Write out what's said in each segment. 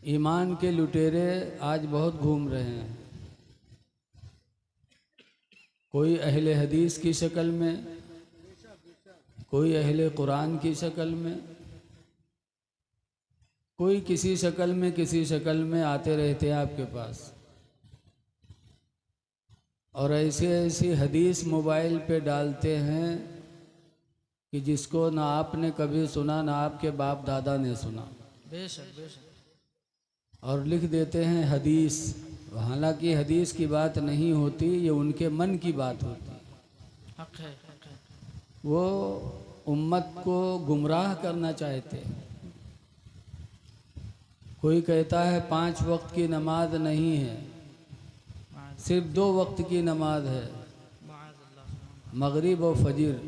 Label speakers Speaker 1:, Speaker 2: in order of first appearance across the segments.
Speaker 1: ईमान के लुटेरे आज बहुत घूम रहे हैं। कोई अहले हदीस की शक्ल में, कोई अहले कुरान की शक्ल में, कोई किसी शक्ल में आते रहते हैं आपके पास। और ऐसी ऐसी हदीस मोबाइल पे डालते हैं कि जिसको ना आपने कभी सुना ना आपके बाप दादा ने सुना।
Speaker 2: बेशक बेशक। और
Speaker 1: लिख देते हैं हदीस, हालांकि हदीस की बात नहीं होती, ये उनके मन की बात होती।
Speaker 2: हक है, हक है।
Speaker 1: वो उम्मत को गुमराह करना चाहते हैं। कोई कहता है 5 वक्त की नमाज नहीं है, सिर्फ 2 वक्त की नमाज है, मगरिब और फजर।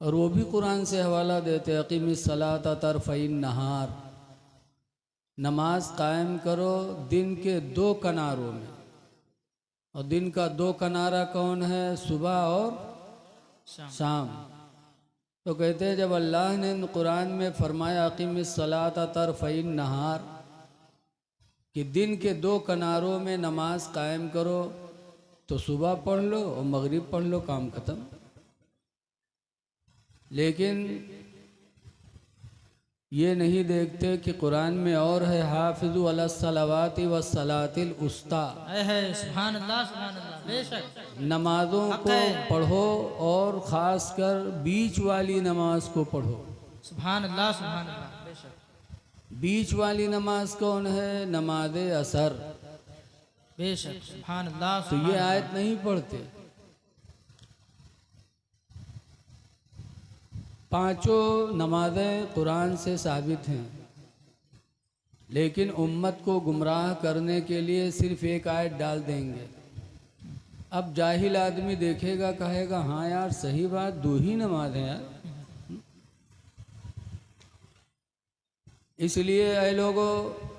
Speaker 1: और वो भी कुरान से हवाला देते, अकीमिस सलाता तरफ़इन नहार, नमाज कायम करो दिन के 2 किनारों में। और दिन का 2 किनारा कौन है? सुबह और शाम। तो कहते हैं जब अल्लाह ने कुरान में फरमाया अकीमिस सलाता तरफ़इन नहार कि दिन के 2 किनारों में नमाज कायम करो, तो सुबह पढ़ लो और मगरिब पढ़ लो, काम ख़त्म। लेकिन ये नहीं देखते कि कुरान में और है, हाफिज़ु अला सलावाति व सलातिल उस्ता,
Speaker 2: सुभान अल्लाह सुभान अल्लाह। बेशक
Speaker 1: नमाजों को पढ़ो और ख़ासकर बीच वाली नमाज को पढ़ो।
Speaker 2: सुभान अल्लाह सुभान अल्लाह। बेशक
Speaker 1: बीच वाली नमाज कौन है? नमाज असर।
Speaker 2: बेशक सुभान अल्लाह।
Speaker 1: तो ये आयत नहीं पढ़ते। 5 नमाज़ें कुरान से साबित हैं, लेकिन उम्मत को गुमराह करने के लिए सिर्फ एक आयत डाल देंगे। अब जाहिल आदमी देखेगा, कहेगा हाँ यार सही बात, 2 ही नमाज हैं यार। इसलिए ऐ लोगों,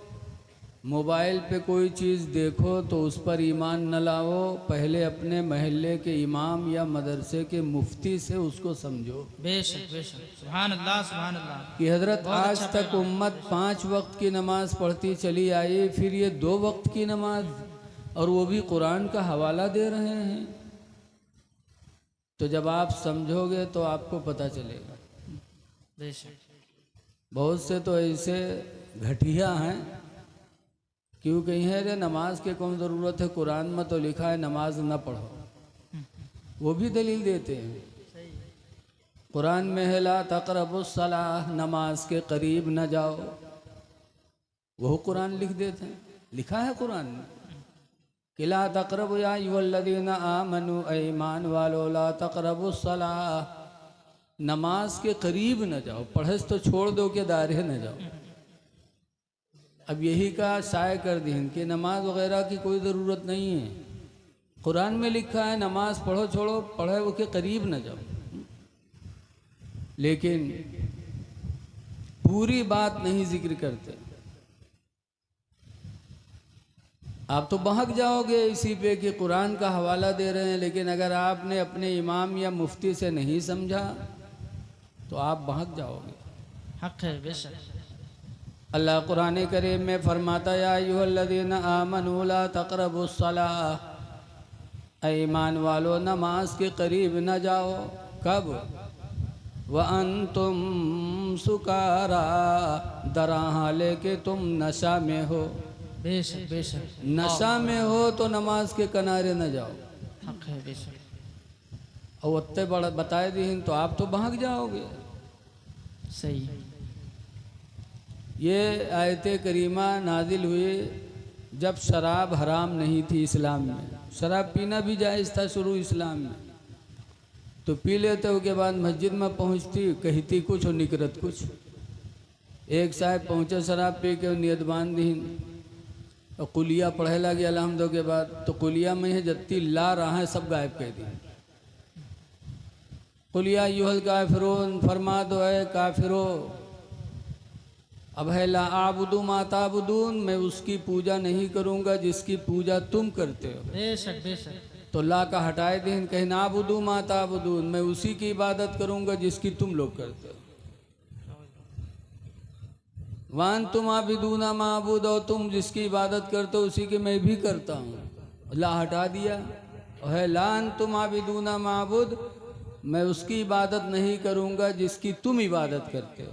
Speaker 1: मोबाइल पे कोई चीज़ देखो तो उस पर ईमान न लाओ, पहले अपने महल्ले के इमाम या मदरसे के मुफ्ती से उसको समझो।
Speaker 2: बेशक बेशक सुभान अल्लाह सुभान अल्लाह।
Speaker 1: कि हजरत आज तक उम्मत 5 वक्त की नमाज पढ़ती चली आई, फिर ये 2 वक्त की नमाज, और वो भी कुरान का हवाला दे रहे हैं। तो जब आप समझोगे तो आपको पता चलेगा।
Speaker 2: बेशक
Speaker 1: बहुत से तो ऐसे घटिया हैं, क्यों कहीं है रे नमाज के कौन ज़रूरत है, कुरान में तो लिखा है नमाज न पढ़ो। वो भी दलील देते हैं, कुरान में है ला तक़रबुस सलाह, नमाज के करीब न जाओ। वो कुरान लिख देते हैं, लिखा है कुरान में कि ला तक़रबु या अय्युहल्लज़ीना आमनू, ईमान वालो ला तक़रबुस सलाह, नमाज के करीब न जाओ। पढ़स तो छोड़ दो के दायरे न जाओ। अब यही का शाये कर दी कि नमाज वगैरह की कोई ज़रूरत नहीं है, कुरान में लिखा है नमाज पढ़ो, छोड़ो पढ़े उसके करीब न जाओ। लेकिन पूरी बात नहीं जिक्र करते। आप तो बहक जाओगे इसी पे कि कुरान का हवाला दे रहे हैं, लेकिन अगर आपने अपने इमाम या मुफ्ती से नहीं समझा तो आप बहक जाओगे।
Speaker 2: हक है बेशक।
Speaker 1: अल्लाह कुरान करीम में फरमाता या अय्युहल्लज़ीना आमनू ला तक़रबुस सलाह, ईमान वालो नमाज के करीब न जाओ। कब? व अंतुम सुकारा, दरा हाले के तुम नशा में हो।
Speaker 2: बेशक बेशक
Speaker 1: नशा में हो तो नमाज के किनारे न जाओ।
Speaker 2: हक है बेशक।
Speaker 1: और उतने बड़ा बताए दी तो आप तो भाग जाओगे।
Speaker 2: सही।
Speaker 1: ये आयत करीमा नाजिल हुई जब शराब हराम नहीं थी इस्लाम में। शराब पीना भी जायज़ था शुरू इस्लाम में, तो पी लेते हो के बाद मस्जिद में पहुंचती, कहती कुछ और निकरत कुछ। एक साहब पहुँचे शराब पी के, नियत बांध दी और कुलिया पढ़े लगे अलहमदो के बाद, तो कुलिया में है जत्ती ला रहा है सब गायब कह दी। कुलिया युहल काफिरून, फरमा दो है काफिरो, अब है ला आबुदु माताबुदून, मैं उसकी पूजा नहीं करूँगा जिसकी पूजा तुम करते हो।
Speaker 2: बेशक बेशक।
Speaker 1: तो ला का हटाए दिन, कहे नाबुदु माताबुदून, मैं उसी की इबादत करूँगा जिसकी तुम लोग करते हो। वान तुम आबिदूना माबूद, और तुम जिसकी इबादत करते हो उसी की मैं भी करता हूँ। अल्लाह हटा दिया और है लान तुम आबिदूना माबूद, मैं उसकी इबादत नहीं करूँगा जिसकी तुम इबादत करते हो।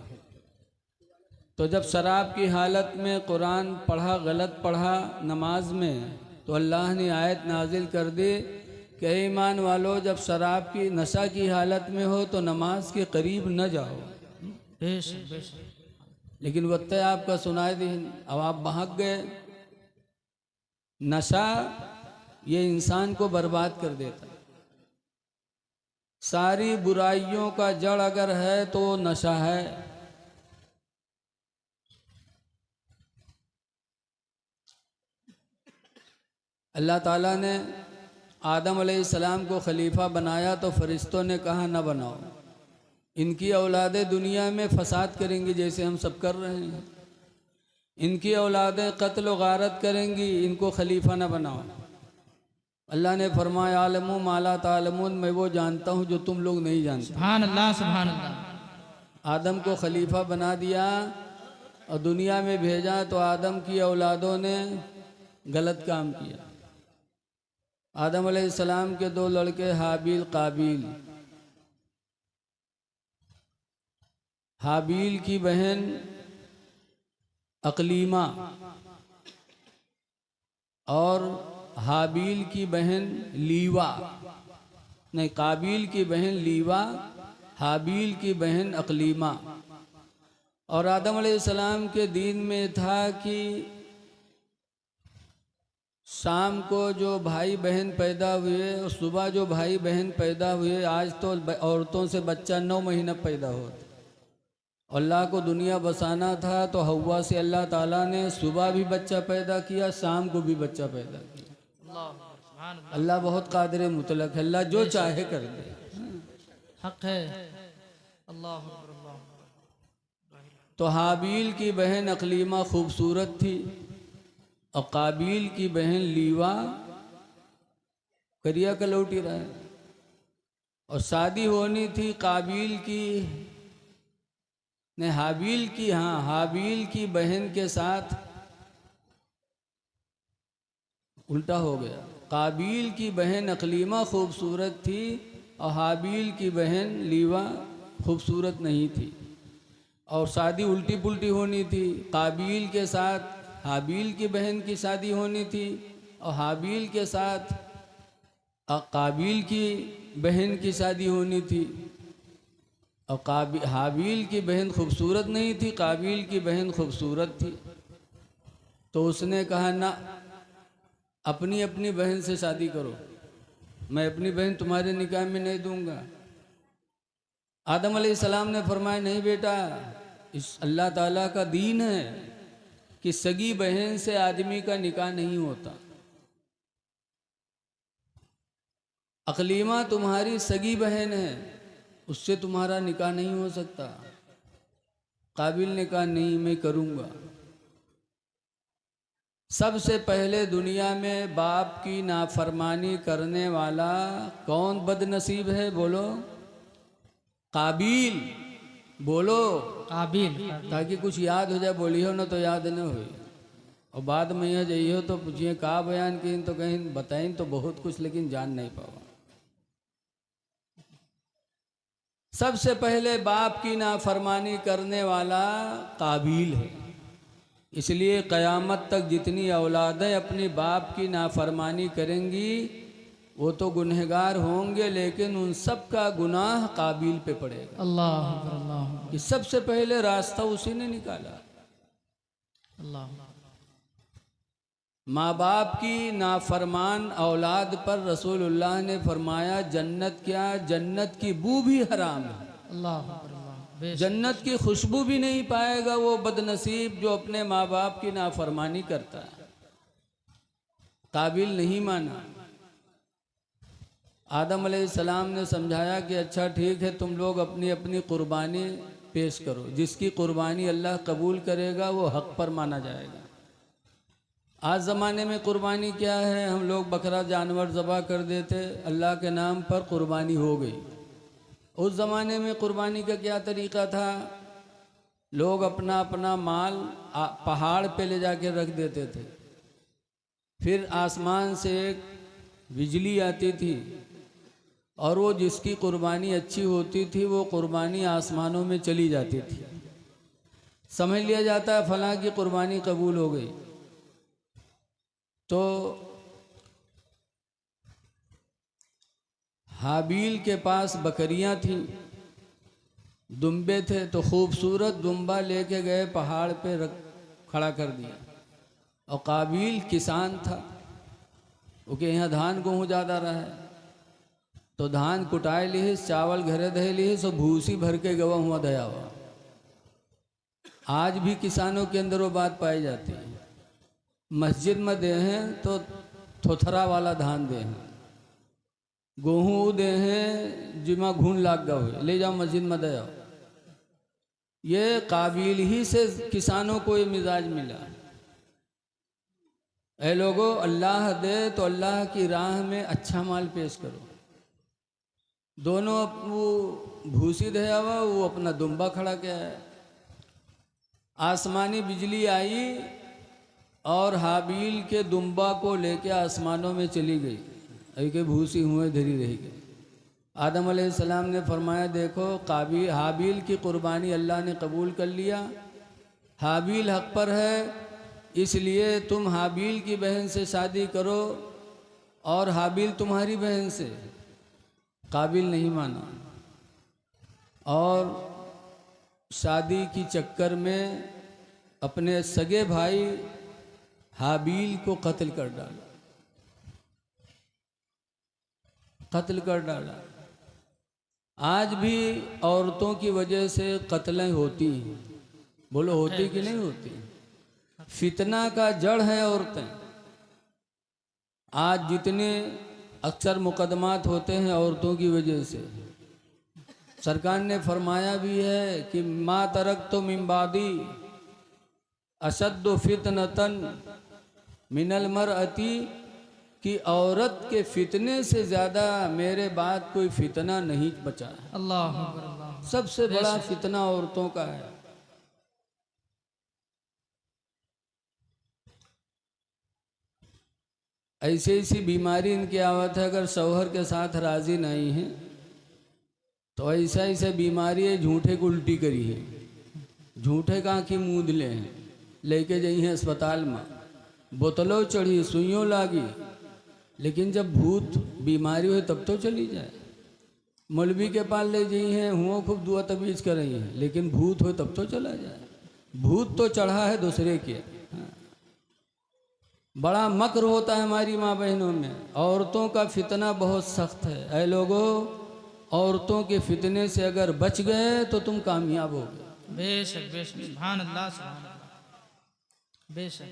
Speaker 1: तो जब शराब की हालत में कुरान पढ़ा, गलत पढ़ा नमाज में, तो अल्लाह ने आयत नाजिल कर दी कि ईमान वालों, जब शराब की नशा की हालत में हो तो नमाज के करीब न जाओ।
Speaker 2: बेशक बेशक।
Speaker 1: लेकिन वत्ते आपका सुनाई दी, अब आप भाग गए। नशा ये इंसान को बर्बाद कर देता है। सारी बुराइयों का जड़ अगर है तो नशा है। अल्लाह ताला ने आदम अलैहिस्सलाम को खलीफा बनाया तो फरिश्तों ने कहा न बनाओ, इनकी औलादें दुनिया में फसाद करेंगी जैसे हम सब कर रहे हैं, इनकी औलादें कत्ल व गारत करेंगी, इनको खलीफा न बनाओ। अल्लाह ने फरमाया आलमू माला तालमून, मैं वो जानता हूँ जो तुम लोग नहीं जानते।
Speaker 2: सुभान अल्लाह सुभान अल्लाह।
Speaker 1: आदम को खलीफा बना दिया और दुनिया में भेजा, तो आदम की औलादों ने गलत काम किया। आदम अलैहिस्सलाम के दो लड़के हाबील काबील, हाबील की बहन अकलीमा और हाबील की बहन लीवा, नहीं काबील की बहन लीवा, हाबील की बहन अकलीमा। और आदम अलैहिस्सलाम के दीन में था कि शाम को जो भाई बहन पैदा हुए और सुबह जो भाई बहन पैदा हुए, आज तो औरतों से बच्चा 9 महीना पैदा होता। अल्लाह को दुनिया बसाना था तो हव्वा से अल्लाह ताला ने सुबह भी बच्चा पैदा किया, शाम को भी बच्चा पैदा किया। अल्लाह बहुत कादिर मुतलक है, अल्लाह जो चाहे कर दे।
Speaker 2: हक है। अल्लाह अकबर, अल्लाह अकबर।
Speaker 1: तो हाबील की बहन अकलीमा खूबसूरत थी और काबील की बहन लीवा करिया कलौटी रहे। और शादी होनी थी काबील की, नहीं हाबील की, हाँ हाबील की बहन के साथ, उल्टा हो गया। काबील की बहन अकलीमा खूबसूरत थी और हाबील की बहन लीवा खूबसूरत नहीं थी। और शादी उल्टी पुल्टी होनी थी, काबील के साथ हाबील की बहन की शादी होनी थी और हाबील के साथ काबील की बहन की शादी होनी थी। और हाबील की बहन खूबसूरत नहीं थी, काबील की बहन खूबसूरत थी। तो उसने कहा ना, अपनी अपनी बहन से शादी करो, मैं अपनी बहन तुम्हारे निकाह में नहीं दूंगा। आदम अलैहिस्सलाम ने फरमाया नहीं बेटा, इस अल्लाह ताला का दीन है कि सगी बहन से आदमी का निकाह नहीं होता। अकलीमा तुम्हारी सगी बहन है, उससे तुम्हारा निकाह नहीं हो सकता। काबिल ने कहा नहीं, मैं करूँगा। सबसे पहले दुनिया में बाप की नाफरमानी करने वाला कौन बदनसीब है? बोलो काबिल, बोलो
Speaker 2: काबिल।
Speaker 1: ताकि कुछ याद हो जाए। बोली हो ना तो याद न हुई, और बाद में यह जाइए तो पूछिए कहा बयान की, तो कहीं बताइन तो बहुत कुछ, लेकिन जान नहीं पावा। सबसे पहले बाप की नाफरमानी करने वाला काबिल है। इसलिए क़यामत तक जितनी औलादें अपनी बाप की नाफरमानी करेंगी वो तो गुनहगार होंगे, लेकिन उन सब का गुनाह काबिल पे पड़ेगा।
Speaker 2: अल्लाह अकबर, अल्लाह अकबर।
Speaker 1: कि सबसे पहले रास्ता उसी ने निकाला।
Speaker 2: अल्लाह।
Speaker 1: माँ बाप की नाफरमान औलाद पर रसूलुल्लाह ने फरमाया जन्नत क्या, जन्नत की बू भी हराम है।
Speaker 2: अल्लाह अकबर, अल्लाह। बेशक।
Speaker 1: जन्नत की खुशबू भी नहीं पाएगा वो बदनसीब जो अपने माँ बाप की नाफरमानी करता है। काबिल नहीं माना। आदम अलैहिस्सलाम ने समझाया कि अच्छा ठीक है, तुम लोग अपनी अपनी कुर्बानी पेश करो, जिसकी कुर्बानी अल्लाह कबूल करेगा वो हक पर माना जाएगा। आज ज़माने में कुर्बानी क्या है? हम लोग बकरा जानवर ज़बह कर देते, अल्लाह के नाम पर कुर्बानी हो गई। उस ज़माने में कुर्बानी का क्या तरीक़ा था? लोग अपना अपना माल पहाड़ पे ले जाके रख देते थे। फिर आसमान से एक बिजली आती थी और वो जिसकी कुर्बानी अच्छी होती थी वो कुर्बानी आसमानों में चली जाती थी। समझ लिया जाता है फलां की कुर्बानी कबूल हो गई। तो हाबील के पास बकरियां थीं, दुम्बे थे, तो खूबसूरत दुम्बा लेके गए पहाड़ पे खड़ा कर दिया। और काबिल किसान था, क्योंकि यहाँ धान गेहूँ ज़्यादा रहा है, तो धान कुटाए लिए, चावल घरे दहे लिए, सो भूसी भर के गवा हुआ दया हुआ। आज भी किसानों के अंदर वो बात पाई जाती है। मस्जिद में दे हैं तो थोथरा वाला धान दे हैं, गेहूँ दे हैं जिमा घून लाग गए हुए, ले जाओ मस्जिद में दे आओ। ये काबिल ही से किसानों को ये मिजाज मिला। ऐ लोगों, अल्लाह दे तो अल्लाह की राह में अच्छा माल पेश करो। दोनों वो भूसी दया हुआ, वो अपना दुम्बा खड़ा किया है। आसमानी बिजली आई और हाबील के दुम्बा को लेके आसमानों में चली गई। अभी के भूसी हुए धरी रह गई। आदम अलैहिस्सलाम ने फरमाया, देखो हाबील की कुर्बानी अल्लाह ने कबूल कर लिया। हाबील हक पर है, इसलिए तुम हाबील की बहन से शादी करो और हाबील तुम्हारी बहन से। काबिल नहीं माना और शादी की चक्कर में अपने सगे भाई हाबील को कत्ल कर डाला, कत्ल कर डाला। आज भी औरतों की वजह से कत्लें होती हैं। बोलो होती कि नहीं होती? फितना का जड़ है औरतें। आज जितने अक्सर मुकदमात होते हैं औरतों की वजह से। सरकार ने फरमाया भी है कि मा तरक तो मिम्बादी अशद्दु फितनतन मिनल मरअती, कि औरत के फितने से ज़्यादा मेरे बाद कोई फितना नहीं बचा है।
Speaker 2: अल्लाह अकबर, अल्लाह।
Speaker 1: सबसे बड़ा फितना औरतों का है। ऐसी ऐसी बीमारी इनकी आवत है, अगर शौहर के साथ राजी नहीं है तो ऐसा ऐसा बीमारी है, झूठे को उल्टी करी है, झूठे का आँखी मूंद ले हैं, लेके जाइए अस्पताल में, बोतलों चढ़ी, सुइयों लागी, लेकिन जब भूत बीमारी हो तब तो चली जाए। मौलवी के पास ले जाइए, हुओं खूब दुआ तबीज कर रही है, लेकिन भूत हो तब तो चला जाए। भूत तो चढ़ा है दूसरे के। हाँ। बड़ा मक्र होता है हमारी माँ बहनों में। औरतों का फितना बहुत सख्त है। ऐ लोगों, औरतों के फितने से अगर बच गए तो तुम कामयाब हो गए।
Speaker 2: बेशक बेशक, सुभान अल्लाह, सुभान अल्लाह, बेशक।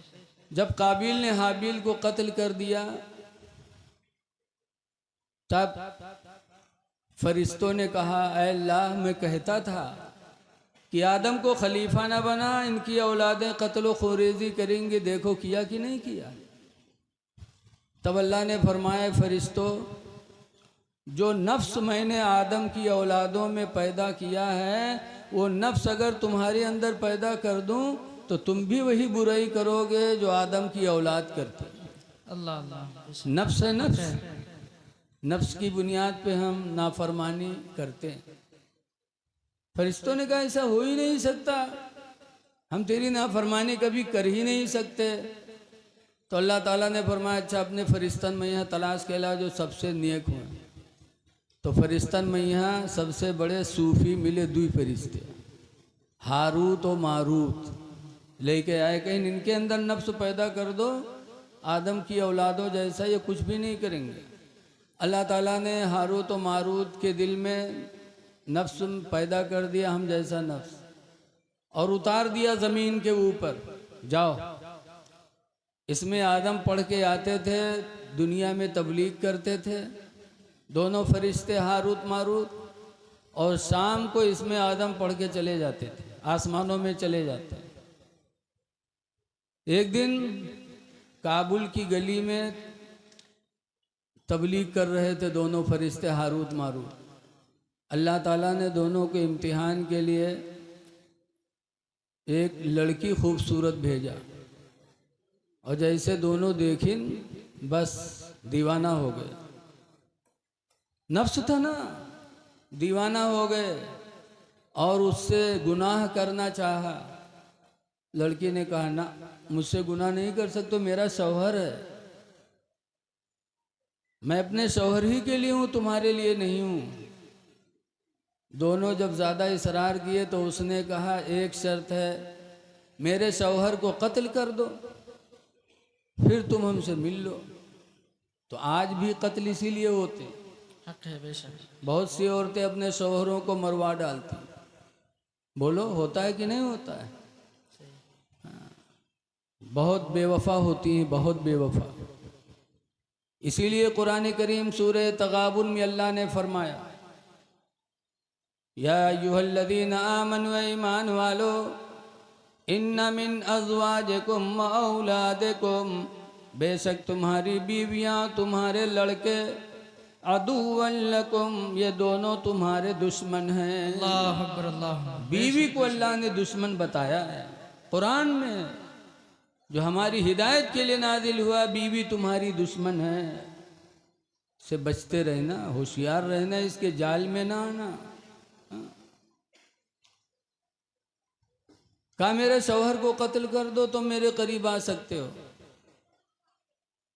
Speaker 1: जब काबिल ने हाबील को कत्ल कर दिया तब फरिश्तों ने कहा, ऐ अल्लाह, मैं कहता था कि आदम को खलीफा ना बना, इनकी औलादें कत्ल खोरेजी करेंगे, देखो किया कि नहीं किया। तब अल्लाह ने फरमाया, फरिश्तों, जो नफ्स मैंने आदम की औलादों में पैदा किया है, वो नफ्स अगर तुम्हारे अंदर पैदा कर दूं तो तुम भी वही बुराई करोगे जो आदम की औलाद करते।
Speaker 2: अल्लाह अल्लाह।
Speaker 1: नफ्स है नफ्स, नफ्स की बुनियाद पे हम नाफरमानी करते हैं। फरिश्तों ने कहा, ऐसा हो ही नहीं सकता, हम तेरी नाफरमानी कभी कर ही नहीं सकते। तो अल्लाह ताला ने फरमाया, अच्छा अपने फरिश्तन में यहाँ तलाश के ला जो सबसे नेक हुए। तो फरिश्तन में यहाँ सबसे बड़े सूफी मिले, दुई फरिश्ते, हारूत और मारूत, लेके आए, कहीं इनके अंदर नफ्स पैदा कर दो, आदम की औलादों जैसा, ये कुछ भी नहीं करेंगे। अल्लाह ताला ने हारूत और मारूत के दिल में नफ्स पैदा कर दिया, हम जैसा नफ्स, और उतार दिया ज़मीन के ऊपर, जाओ। इसमें आदम पढ़ के आते थे, दुनिया में तबलीग करते थे, दोनों फरिश्ते हारूत मारूत, और शाम को इसमें आदम पढ़ के चले जाते थे, आसमानों में चले जाते। एक दिन काबुल की गली में तबलीग कर रहे थे दोनों फरिश्ते हारूत मारूत। अल्लाह ताला ने दोनों के इम्तिहान के लिए एक लड़की खूबसूरत भेजा, और जैसे दोनों देखिन बस दीवाना हो गए। नफ्स था ना, दीवाना हो गए और उससे गुनाह करना चाहा। लड़की ने कहा ना, मुझसे गुनाह नहीं कर सकते, मेरा शौहर है, मैं अपने शौहर ही के लिए हूं, तुम्हारे लिए नहीं हूं। दोनों जब ज्यादा इसरार किए तो उसने कहा एक शर्त है, मेरे शौहर को कत्ल कर दो, फिर तुम हमसे मिल लो। तो आज भी कत्ल इसीलिए होते,
Speaker 2: हक है बेशक।
Speaker 1: बहुत सी औरतें अपने शौहरों को मरवा डालती। बोलो होता है कि नहीं होता है? बहुत बेवफा होती हैं, बहुत बेवफा। इसीलिए कुरान करीम सूरह तगाबुन में अल्लाह ने फरमाया, या अय्युहल्लज़ीना आमनू, ईमान वालो, इन्ना मिन अज़वाजिकुम व औलादिकुम, बेशक तुम्हारी बीवियां, तुम्हारे लड़के, अदुव्वन लकुम, ये दोनों तुम्हारे दुश्मन हैं।
Speaker 2: अल्लाह अकबर, अल्लाह।
Speaker 1: बीवी को अल्लाह ने दुश्मन बताया है कुरान में, जो हमारी हिदायत के लिए नाजिल हुआ। बीवी तुम्हारी दुश्मन है, से बचते रहना, होशियार रहना, इसके जाल में ना आना। कहा मेरे शौहर को कत्ल कर दो तो मेरे करीब आ सकते हो।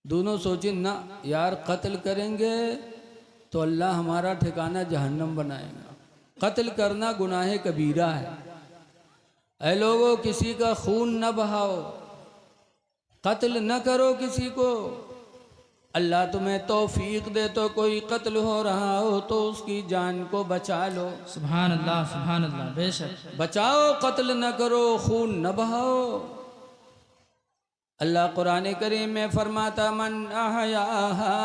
Speaker 1: दोनों सोचे ना यार, कत्ल करेंगे तो अल्लाह हमारा ठिकाना जहन्नम बनाएगा। कत्ल करना गुनाह कबीरा है। ऐ लोगों, किसी का खून न बहाओ, कत्ल न करो किसी को। अल्लाह तुम्हें तौफीक दे तो कोई कत्ल हो रहा हो तो उसकी जान को बचा लो।
Speaker 2: सुभान अल्लाह, सुभान अल्लाह, बेशक।
Speaker 1: बचाओ, कत्ल न करो, खून न बहाओ। अल्लाह कुरान करीम में फरमाता, मन अहयाहा,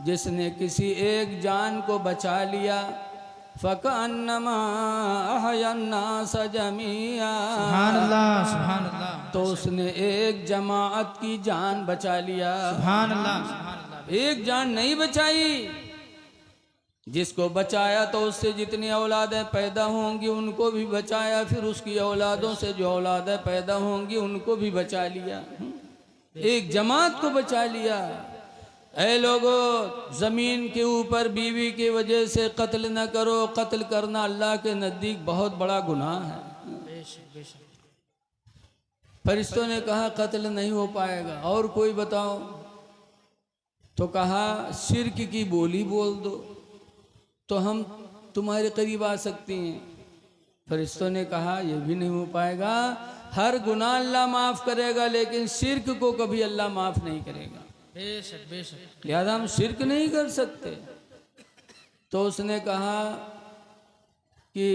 Speaker 1: जिसने किसी एक जान को बचा लिया, फकअन्नमा अहयन्नास जमीआ,
Speaker 2: सुभान अल्लाह, सुभान अल्लाह,
Speaker 1: तो उसने एक जमाअत की जान बचा लिया।
Speaker 2: सुभान अल्लाह, सुभान अल्लाह।
Speaker 1: एक जान नहीं बचाई, जिसको बचाया तो उससे जितनी औलादें पैदा होंगी उनको भी बचाया, फिर उसकी औलादों से जो औलादें पैदा होंगी उनको भी बचा लिया। एक जमात को बचा लिया। ऐ लोगों, जमीन के ऊपर बीवी की वजह से कत्ल न करो। कत्ल करना अल्लाह के नज़दीक बहुत बड़ा गुनाह है।
Speaker 2: बेशक, बेशक।
Speaker 1: फरिश्तों ने कहा कत्ल नहीं हो पाएगा, और कोई बताओ? तो कहा शिर्क की बोली बोल दो तो हम तुम्हारे करीब आ सकती हैं। फरिश्तों ने कहा यह भी नहीं हो पाएगा। हर गुनाह अल्लाह माफ़ करेगा, लेकिन शिर्क को कभी अल्लाह माफ़ नहीं करेगा।
Speaker 2: बेशक, बेशक।
Speaker 1: लिहाजा हम शिर्क नहीं कर सकते। तो उसने कहा कि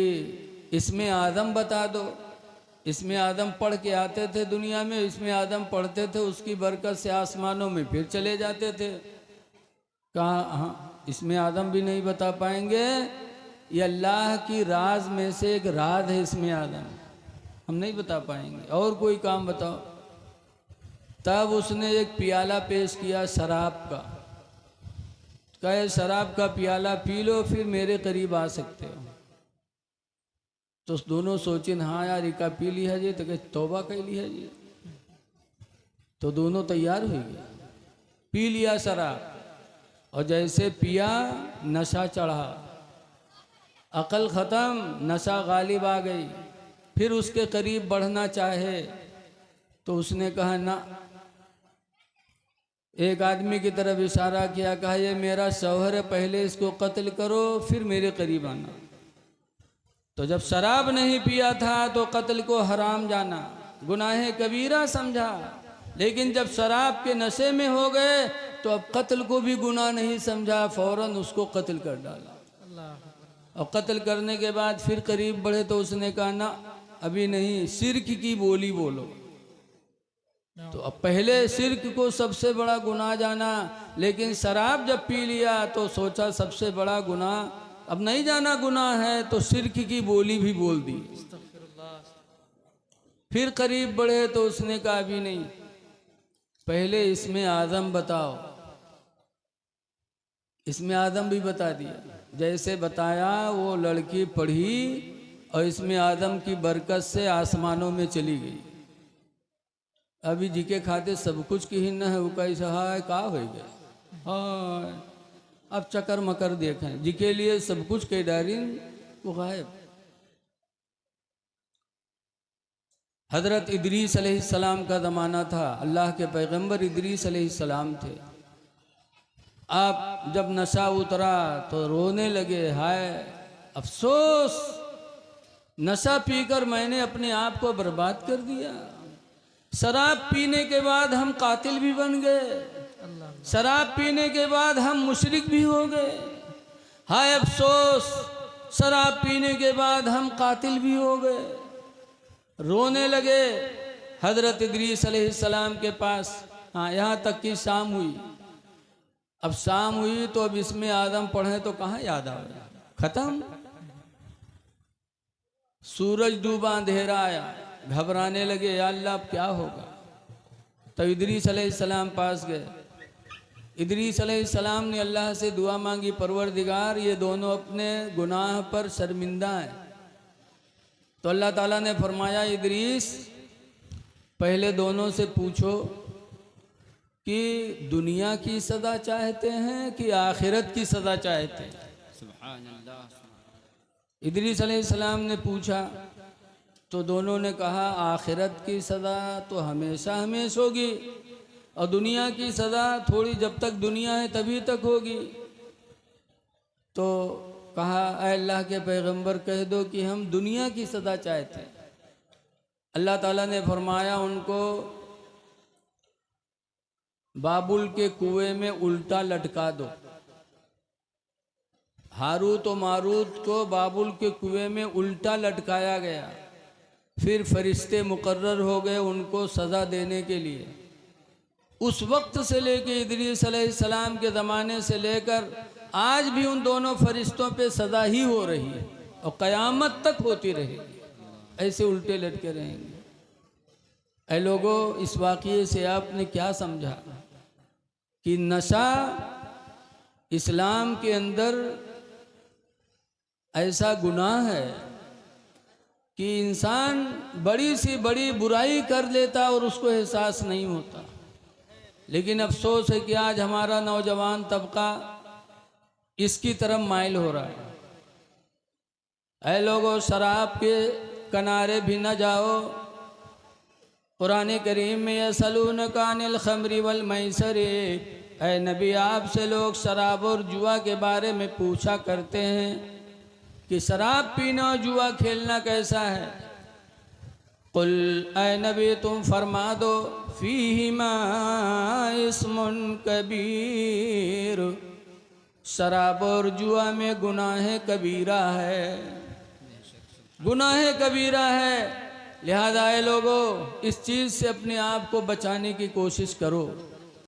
Speaker 1: इसमें आदम बता दो। इसमें आदम पढ़ के आते थे दुनिया में, इसमें आदम पढ़ते थे, उसकी बरकत से आसमानों में फिर चले जाते थे। कहा हाँ, इसमें आदम भी नहीं बता पाएंगे, ये अल्लाह की राज में से एक राज है, इसमें आदम हम नहीं बता पाएंगे। और कोई काम बताओ। तब उसने एक पियाला पेश किया शराब का। कहे शराब का पियाला पी लो, फिर मेरे करीब आ सकते हो। तो दोनों सोचे हाँ यार, इका पी लिया जी, तो कहे तौबा कर लिया जी। तो दोनों तैयार हो गए, पी लिया शराब, और जैसे पिया नशा चढ़ा, अकल ख़त्म, नशा गालिब आ गई। फिर उसके करीब बढ़ना चाहे तो उसने कहा ना। एक आदमी की तरफ इशारा किया, कहा ये मेरा शौहर है, पहले इसको कत्ल करो फिर मेरे करीब आना। तो जब शराब नहीं पिया था तो कत्ल को हराम जाना, गुनाह कबीरा समझा। लेकिन जब शराब के नशे में हो गए तो अब कत्ल को भी गुनाह नहीं समझा, फौरन उसको कत्ल कर डाला। और कत्ल करने के बाद फिर करीब बढ़े तो उसने कहा ना अभी नहीं, शिर्क की बोली बोलो। तो अब पहले शिर्क को सबसे बड़ा गुनाह जाना, लेकिन शराब जब पी लिया तो सोचा सबसे बड़ा गुनाह अब नहीं जाना गुनाह है, तो शिर्क की बोली भी बोल दी। फिर करीब बढ़े तो उसने कहा अभी नहीं, पहले इसमें आदम बताओ। इसमें आदम भी बता दिया। जैसे बताया वो लड़की पढ़ी और इसमें आदम की बरकत से आसमानों में चली गई। अभी जिके खाते सब कुछ की ही न है वो कैसा है का हो गए। हाँ अब चक्कर मकर देखें जिके लिए सब कुछ के डारिन वो गायब। हजरत इदरीस अलैहिस्सलाम का ज़माना था, अल्लाह के पैगंबर इदरीस अलैहिस्सलाम थे। आप जब नशा उतरा तो रोने लगे, हाय अफसोस नशा पीकर मैंने अपने आप को बर्बाद कर दिया। शराब पीने के बाद हम कातिल भी बन गए, शराब पीने के बाद हम मुशरिक भी हो गए। हाय अफसोस शराब पीने के बाद हम कातिल भी हो गए। रोने लगे हजरत इदरीस अलैहिस्सलाम के पास। हाँ यहाँ तक कि शाम हुई। अब शाम हुई तो अब इसमें आदम पढ़े तो कहाँ याद आवे, खत्म। सूरज डूबा, अंधेरा आया, घबराने लगे, या अल्लाह अब क्या होगा। तो इदरीस अलैहिस्सलाम पास गए। इदरीस अलैहिस्सलाम ने अल्लाह से दुआ मांगी, परवरदिगार ये दोनों अपने गुनाह पर शर्मिंदा हैं। तो अल्लाह ताला ने फरमाया, इदरीस पहले दोनों से पूछो कि दुनिया की सज़ा चाहते हैं कि आखिरत की सज़ा चाहते हैं। सुभान अल्लाह। इदरीस अलैहिस्सलाम ने पूछा तो दोनों ने कहा आखिरत की सज़ा तो हमेशा हमेशा होगी और दुनिया की सज़ा थोड़ी जब तक दुनिया है तभी तक होगी। तो कहा ऐ अल्लाह के पैगंबर कह दो कि हम दुनिया की सज़ा चाहते हैं। अल्लाह ताला ने फरमाया उनको बाबुल के कुएं में उल्टा लटका दो। हारूत और मारूत को बाबुल के कुएं में उल्टा लटकाया गया। फिर फरिश्ते मुकर्रर हो गए उनको सज़ा देने के लिए। उस वक्त से लेकर इदरीस अलैहिस्सलाम के ज़माने से लेकर आज भी उन दोनों फरिश्तों पे सज़ा ही हो रही है और क़यामत तक होती रहेगी, ऐसे उल्टे लटके रहेंगे। ऐ लोगों, इस वाक़ये से आपने क्या समझा कि नशा इस्लाम के अंदर ऐसा गुनाह है कि इंसान बड़ी सी बड़ी बुराई कर लेता और उसको एहसास नहीं होता। लेकिन अफसोस है कि आज हमारा नौजवान तबका इसकी तरफ माइल हो रहा है। ऐ लोगों, शराब के किनारे भी न जाओ। कुरान करीम में यसअलूनका अनिल खम्रि वल मैसर, ऐ नबी आपसे लोग शराब और जुआ के बारे में पूछा करते हैं कि शराब पीना और जुआ खेलना कैसा है। कुल ऐ नबी तुम फरमा दो फीहिमा इस्मुन कबीर, शराब और जुआ में गुनाह कबीरा है, गुनाह कबीरा है। लिहाजा ऐ लोगों, इस चीज़ से अपने आप को बचाने की कोशिश करो।